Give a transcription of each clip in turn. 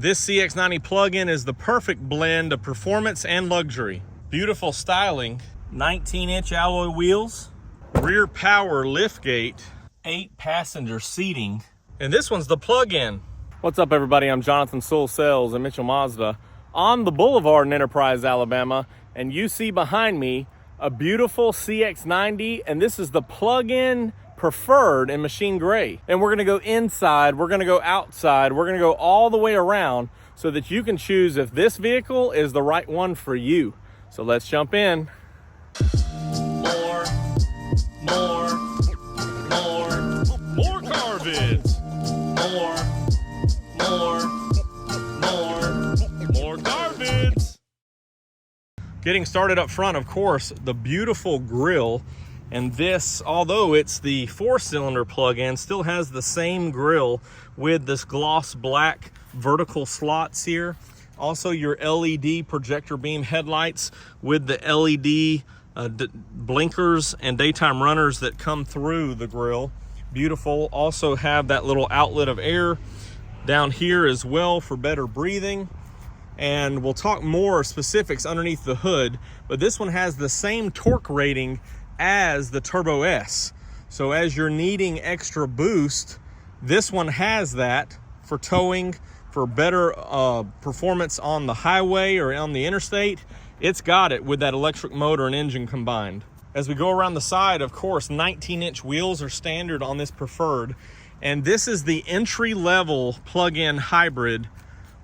This CX-90 plug-in is the perfect blend of performance and luxury. Beautiful styling, 19-inch alloy wheels, rear power liftgate, 8-passenger seating, and this one's the plug-in. What's up, everybody? I'm Jonathan Sewell Sales at Mitchell Mazda on the Boulevard in Enterprise, Alabama, and you see behind me a beautiful CX-90, and this is the plug-in preferred in machine gray. And we're gonna go inside, we're gonna go outside, we're gonna go all the way around so that you can choose if this vehicle is the right one for you. So let's jump in. More car vids. More car vids. Getting started up front, of course, the beautiful grille. And this, although it's the 4-cylinder plug-in, still has the same grille with this gloss black vertical slots here. Also your LED projector beam headlights with the LED blinkers and daytime runners that come through the grille. Beautiful. Also have that little outlet of air down here as well for better breathing. And we'll talk more specifics underneath the hood, but this one has the same torque rating as the Turbo S. So as you're needing extra boost, this one has that for towing, for better performance on the highway or on the interstate. It's got it with that electric motor and engine combined. As we go around the side, of course, 19-inch wheels are standard on this preferred, and this is the entry-level plug-in hybrid,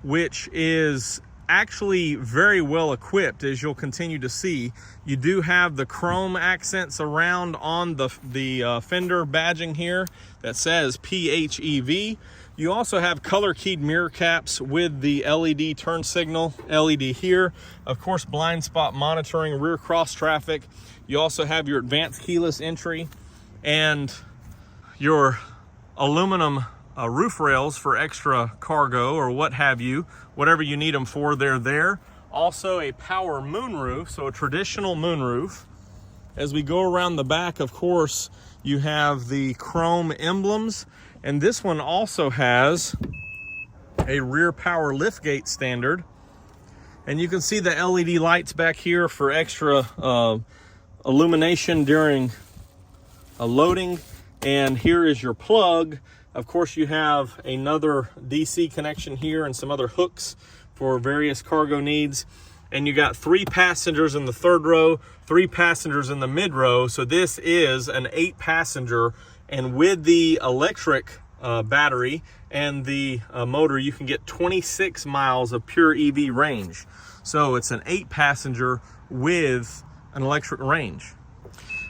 which is actually very well equipped. As you'll continue to see, you do have the chrome accents around on the fender badging here that says PHEV. You also have color keyed mirror caps with the LED turn signal LED here. Of course, blind spot monitoring, rear cross traffic. You also have your advanced keyless entry and your aluminum roof rails for extra cargo or what have you, whatever you need them for, they're there. Also a power moonroof, so a traditional moonroof. As we go around the back, of course, you have the chrome emblems, and this one also has a rear power liftgate standard. And you can see the LED lights back here for extra illumination during loading. And here is your plug. Of course, you have another DC connection here and some other hooks for various cargo needs. And you got 3 passengers in the third row, 3 passengers in the mid row. So this is an 8-passenger, and with the electric battery and the motor, you can get 26 miles of pure EV range. So it's an 8-passenger with an electric range.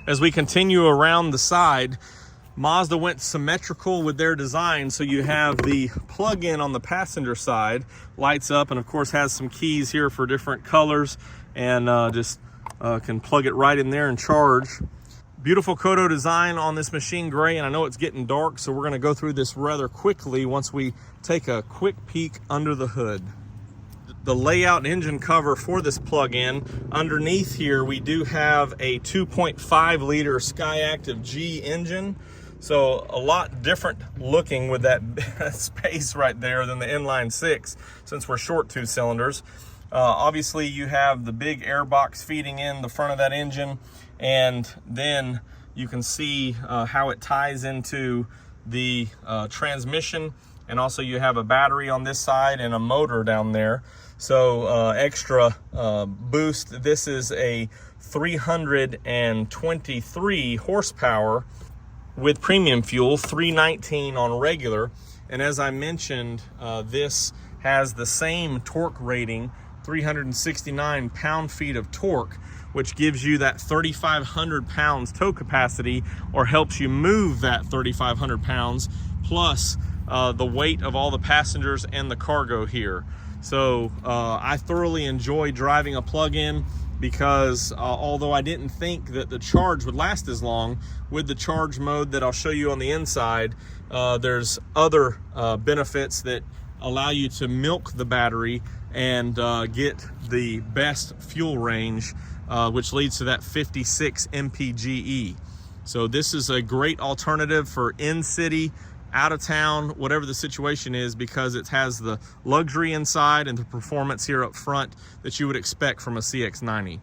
As we continue around the side, Mazda went symmetrical with their design, so you have the plug-in on the passenger side, lights up, and of course has some keys here for different colors, and just can plug it right in there and charge. Beautiful Kodo design on this machine gray, and I know it's getting dark, so we're going to go through this rather quickly once we take a quick peek under the hood. The layout and engine cover for this plug-in, underneath here we do have a 2.5 liter SkyActiv-G engine. So a lot different looking with that space right there than the inline 6, since we're short 2 cylinders. Obviously you have the big air box feeding in the front of that engine, and then you can see how it ties into the transmission, and also you have a battery on this side and a motor down there. So extra boost. This is a 323 horsepower with premium fuel, 319 on regular. And as I mentioned, this has the same torque rating, 369 pound-feet of torque, which gives you that 3,500 pounds tow capacity, or helps you move that 3,500 pounds, plus the weight of all the passengers and the cargo here. So I thoroughly enjoy driving a plug-in, because although I didn't think that the charge would last as long, with the charge mode that I'll show you on the inside, there's other benefits that allow you to milk the battery and get the best fuel range, which leads to that 56 MPGe. So this is a great alternative for in-city out of town, whatever the situation is, because it has the luxury inside and the performance here up front that you would expect from a CX-90.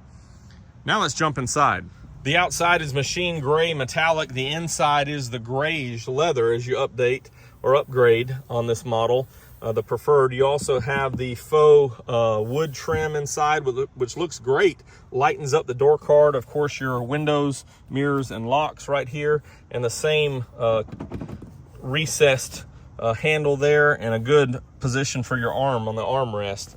Now let's jump inside. The outside is machine gray metallic. The inside is the grayish leather as you update or upgrade on this model. The preferred. You also have the faux wood trim inside, which looks great. Lightens up the door card. Of course, your windows, mirrors, and locks right here. And the same recessed handle there, and a good position for your arm on the armrest.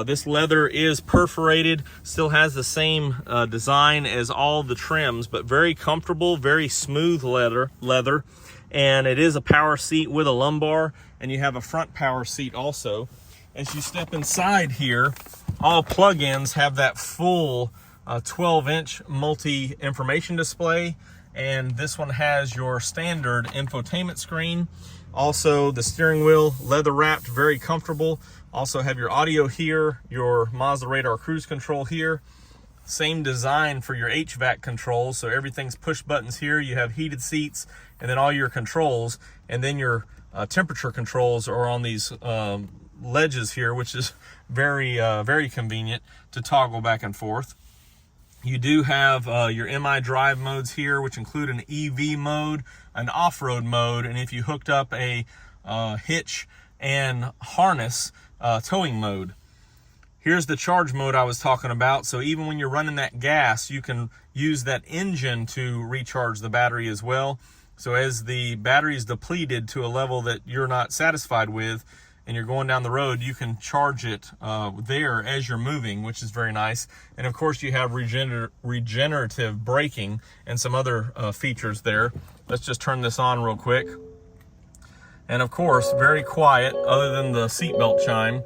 This leather is perforated, still has the same design as all the trims, but very comfortable, very smooth leather. And it is a power seat with a lumbar, and you have a front power seat also. As you step inside here, all plug-ins have that full 12-inch multi-information display, and this one has your standard infotainment screen. Also, the steering wheel, leather wrapped, very comfortable. Also have your audio here, your Mazda radar cruise control here. Same design for your HVAC controls, so everything's push buttons here. You have heated seats, and then all your controls, and then your temperature controls are on these ledges here, which is very convenient to toggle back and forth. You do have your MI drive modes here, which include an EV mode, an off-road mode, and if you hooked up a hitch and harness, towing mode. Here's the charge mode I was talking about. So even when you're running that gas, you can use that engine to recharge the battery as well. So as the battery is depleted to a level that you're not satisfied with, and you're going down the road, you can charge it there as you're moving, which is very nice. And of course, you have regenerative braking and some other features there. Let's just turn this on real quick. And of course, very quiet other than the seatbelt chime.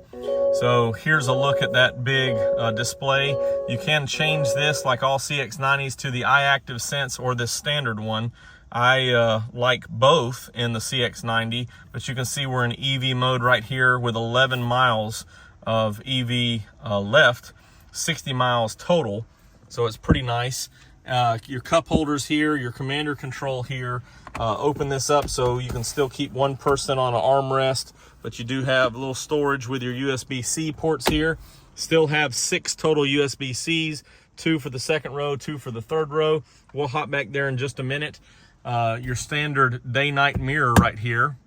So here's a look at that big display. You can change this, like all CX-90s, to the iActiv-Sense or this standard one. I like both in the CX-90, but you can see we're in EV mode right here with 11 miles of EV left, 60 miles total. So it's pretty nice. Your cup holders here, your commander control here. Open this up so you can still keep one person on an armrest, but you do have a little storage with your USB-C ports here. Still have 6 total USB-Cs, 2 for the second row, 2 for the third row. We'll hop back there in just a minute. Your standard day-night mirror right here.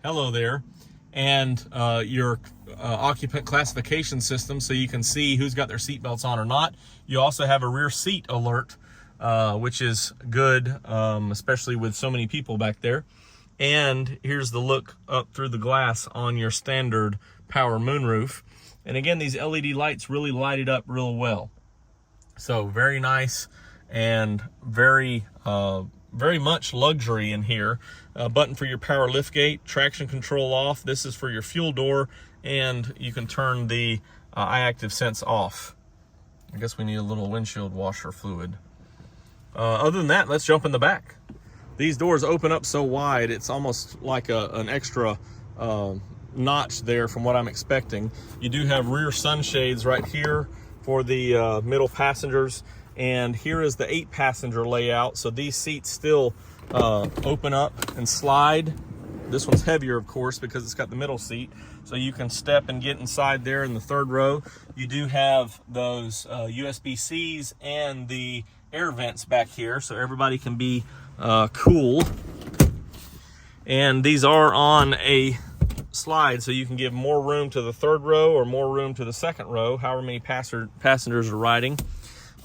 Hello there. And your occupant classification system, so you can see who's got their seatbelts on or not. You also have a rear seat alert, which is good, especially with so many people back there. And here's the look up through the glass on your standard power moonroof. And again, these LED lights really light it up real well. So very nice and very much luxury in here. Button for your power liftgate, traction control off. This is for your fuel door, and you can turn the iActiv-Sense off. I guess we need a little windshield washer fluid. Other than that, let's jump in the back. These doors open up so wide, it's almost like an extra notch there from what I'm expecting. You do have rear sunshades right here for the middle passengers. And here is the 8-passenger layout. So these seats still open up and slide. This one's heavier, of course, because it's got the middle seat. So you can step and get inside there in the third row. You do have those USB-Cs and the air vents back here, so everybody can be cool. And these are on a slide, so you can give more room to the third row or more room to the second row, however many passengers are riding.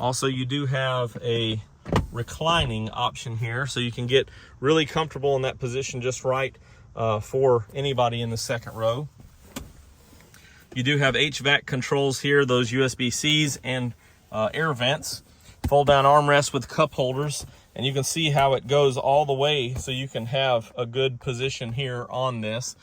Also, you do have a reclining option here, so you can get really comfortable in that position just right for anybody in the second row. You do have HVAC controls here, those USB-Cs and air vents. Fold down armrest with cup holders, and you can see how it goes all the way, so you can have a good position here on this.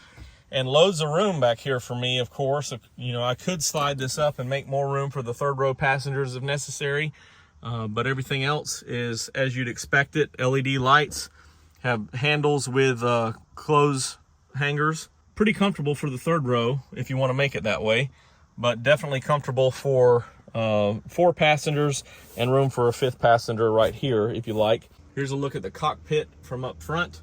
And loads of room back here for me, of course. You know, I could slide this up and make more room for the third row passengers if necessary. But everything else is as you'd expect it. LED lights, have handles with clothes hangers. Pretty comfortable for the third row if you want to make it that way. But definitely comfortable for 4 passengers and room for a 5th passenger right here if you like. Here's a look at the cockpit from up front.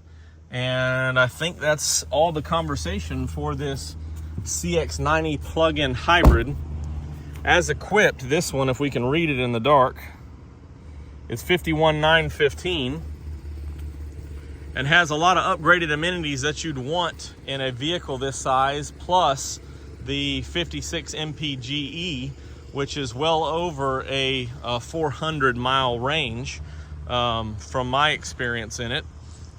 And I think that's all the conversation for this CX-90 Plug-in Hybrid. As equipped, this one, if we can read it in the dark, is 51,915 and has a lot of upgraded amenities that you'd want in a vehicle this size, plus the 56 MPGe, which is well over a 400-mile range from my experience in it.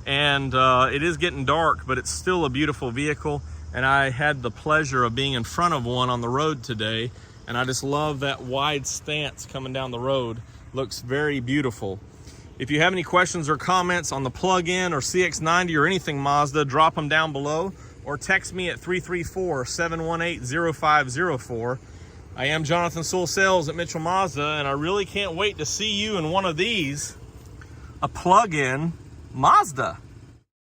And it is getting dark, but it's still a beautiful vehicle. And I had the pleasure of being in front of one on the road today, and I just love that wide stance coming down the road. Looks very beautiful. If you have any questions or comments on the plug-in or CX-90 or anything Mazda, drop them down below or text me at 334-718-0504. I am Jonathan Sewell Sales at Mitchell Mazda, and I really can't wait to see you in one of these, a plug-in Mazda.